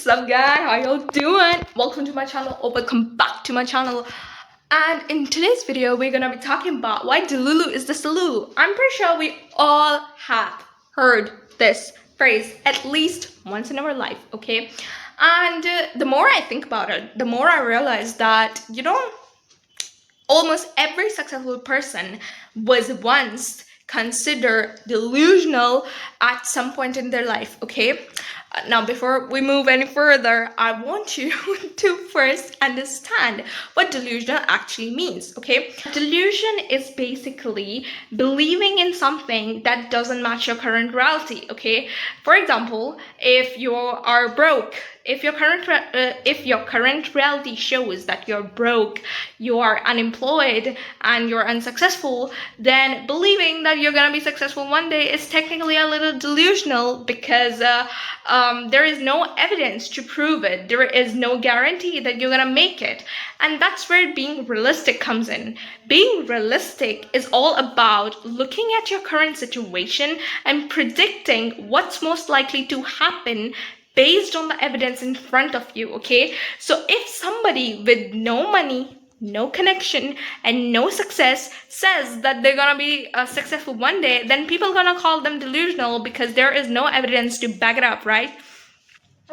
What's up, guys? How y'all doing? Welcome to my channel, or welcome back to my channel. And in today's video, we're gonna be talking about why Delulu is the Salulu. I'm pretty sure we all have heard this phrase at least once in our life, okay? And the more I think about it, the more I realize that, almost every successful person was once considered delusional at some point in their life, okay? Now, before we move any further, I want you to first understand what delusional actually means, okay? Delusion is basically believing in something that doesn't match your current reality, okay? For example, if you are broke, if your current reality shows that you're broke, you are unemployed, and you're unsuccessful, then believing that you're gonna be successful one day is technically a little delusional because there is no evidence to prove it. There is no guarantee that you're gonna make it. And that's where being realistic comes in. Being realistic is all about looking at your current situation and predicting what's most likely to happen based on the evidence in front of you, okay? So if somebody with no money, no connection, and no success says that they're gonna be successful one day, then people gonna call them delusional because there is no evidence to back it up, right?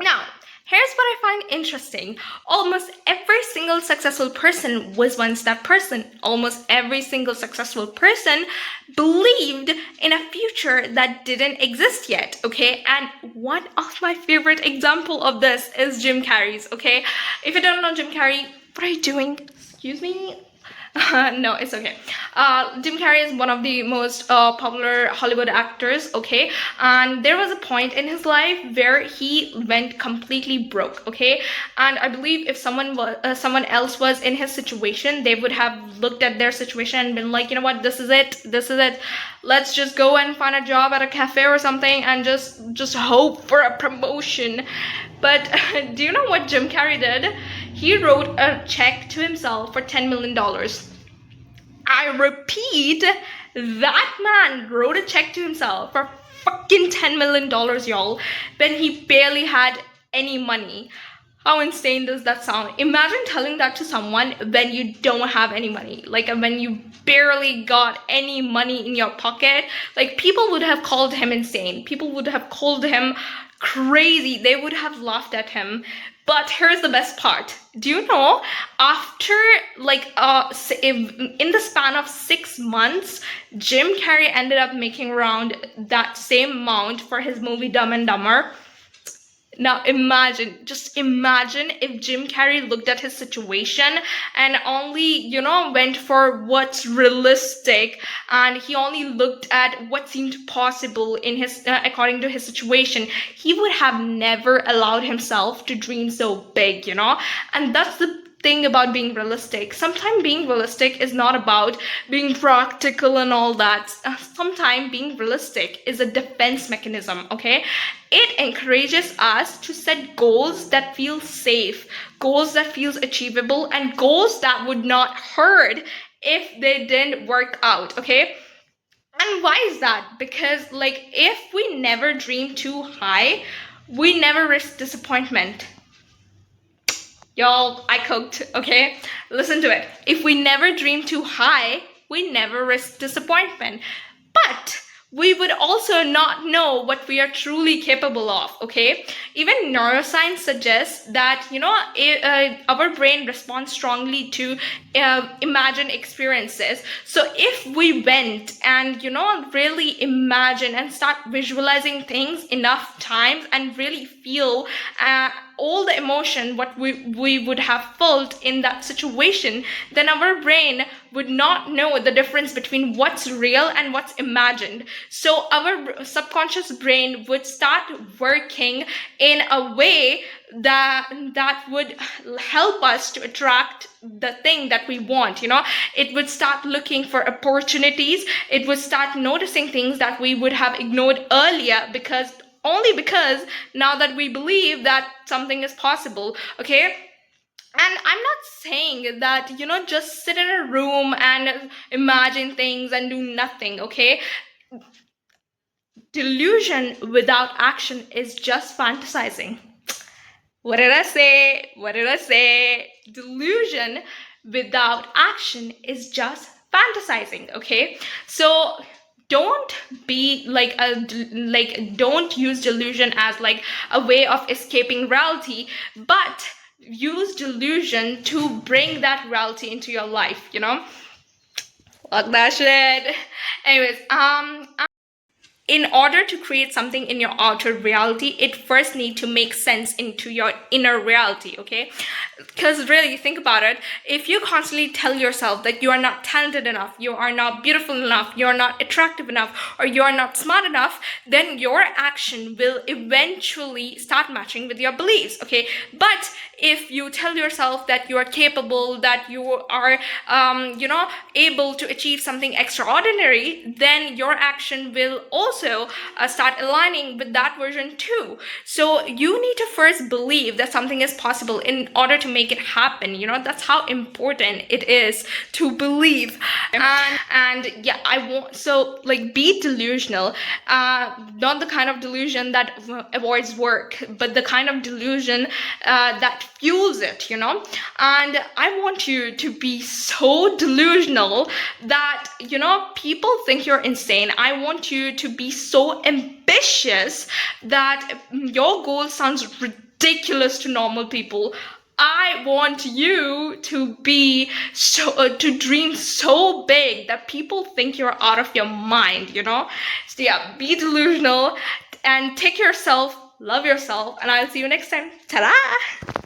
Now, here's what I find interesting. Almost every single successful person was once that person. Almost every single successful person believed in a future that didn't exist yet, okay? And one of my favorite example of this is Jim Carrey's, okay? If you don't know Jim Carrey, what are you doing? Excuse me? No, it's okay. Jim Carrey is one of the most popular Hollywood actors, okay? And there was a point in his life where he went completely broke, okay? And I believe if someone else was in his situation, they would have looked at their situation and been like, you know what, this is it. Let's just go and find a job at a cafe or something and just hope for a promotion. But do you know what Jim Carrey did? He wrote a check to himself for $10 million. I repeat, that man wrote a check to himself for fucking $10 million, y'all, when he barely had any money. How insane does that sound? Imagine telling that to someone when you don't have any money, like when you barely got any money in your pocket. Like, people would have called him insane. People would have called him crazy. They would have laughed at him. But here's the best part. Do you know, after in the span of 6 months, Jim Carrey ended up making around that same amount for his movie Dumb and Dumber. Now just imagine if Jim Carrey looked at his situation and only, went for what's realistic, and he only looked at what seemed possible in his, according to his situation. He would have never allowed himself to dream so big, and that's the thing about being realistic. Sometimes being realistic is not about being practical and all that. Sometimes being realistic is a defense mechanism, okay? It encourages us to set goals that feel safe, goals that feel achievable, and goals that would not hurt if they didn't work out, okay? And why is that? Because, if we never dream too high, we never risk disappointment. Y'all, I cooked, okay? Listen to it. If we never dream too high, we never risk disappointment. But we would also not know what we are truly capable of, okay? Even neuroscience suggests that, our brain responds strongly to imagined experiences. So if we went and, really imagine and start visualizing things enough times and really feel all the emotion what we would have felt in that situation, then our brain would not know the difference between what's real and what's imagined. So our subconscious brain would start working in a way that would help us to attract the thing that we want. It would start looking for opportunities. It would start noticing things that we would have ignored earlier because now that we believe that something is possible, okay? And I'm not saying that, just sit in a room and imagine things and do nothing, okay? Delusion without action is just fantasizing. What did I say? What did I say? Delusion without action is just fantasizing, okay? So don't be don't use delusion as like a way of escaping reality, but use delusion to bring that reality into your life, you know? Fuck that shit. Anyways, in order to create something in your outer reality, it first need to make sense into your inner reality, okay? Because really, think about it. If you constantly tell yourself that you are not talented enough, you are not beautiful enough, you are not attractive enough, or you are not smart enough, then your action will eventually start matching with your beliefs, okay? But if you tell yourself that you are capable, that you are, able to achieve something extraordinary, then your action will also start aligning with that version too. So you need to first believe that something is possible in order to make it happen. You know, that's how important it is to believe. And yeah, be delusional, not the kind of delusion that avoids work, but the kind of delusion that fuels it, you know. And I want you to be so delusional that, you know, people think you're insane. I want you to be so ambitious that your goal sounds ridiculous to normal people. I want you to be to dream so big that people think you're out of your mind, you know? So yeah, be delusional and take yourself, love yourself, and I'll see you next time. Ta-da!